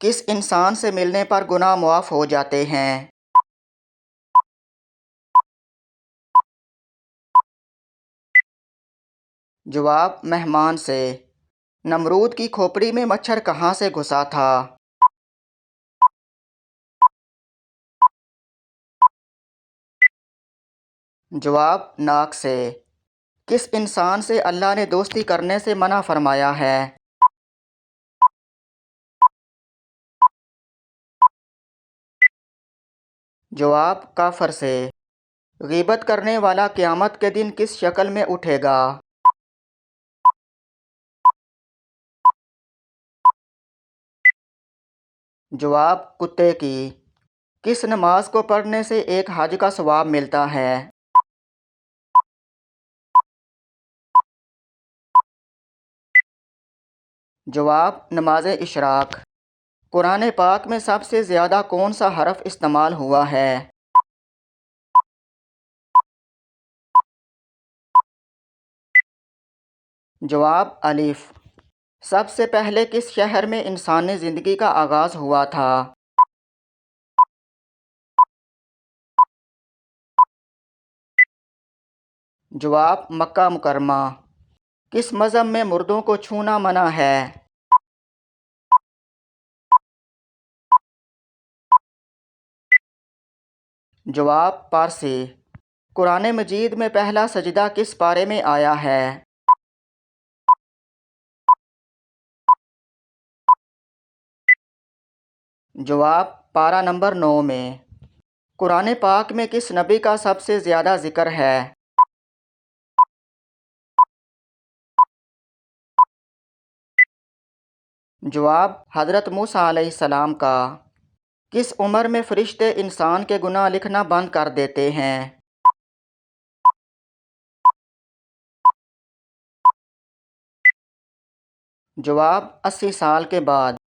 کس انسان سے ملنے پر گناہ معاف ہو جاتے ہیں؟ جواب مہمان سے۔ نمرود کی کھوپڑی میں مچھر کہاں سے گھسا تھا؟ جواب ناک سے۔ کس انسان سے اللہ نے دوستی کرنے سے منع فرمایا ہے؟ جواب کافر سے۔ غیبت کرنے والا قیامت کے دن کس شکل میں اٹھے گا؟ جواب کتے کی۔ کس نماز کو پڑھنے سے ایک حج کا ثواب ملتا ہے؟ جواب نماز اشراق۔ قرآن پاک میں سب سے زیادہ کون سا حرف استعمال ہوا ہے؟ جواب الف۔ سب سے پہلے کس شہر میں انسانی زندگی کا آغاز ہوا تھا؟ جواب مکہ مکرمہ۔ کس مذہب میں مردوں کو چھونا منع ہے؟ جواب پارسی۔ قرآن مجید میں پہلا سجدہ کس پارے میں آیا ہے؟ جواب پارہ نمبر 9 میں۔ قرآن پاک میں کس نبی کا سب سے زیادہ ذکر ہے؟ جواب حضرت موسیٰ علیہ السلام کا۔ کس عمر میں فرشتے انسان کے گناہ لکھنا بند کر دیتے ہیں؟ جواب 80 سال کے بعد۔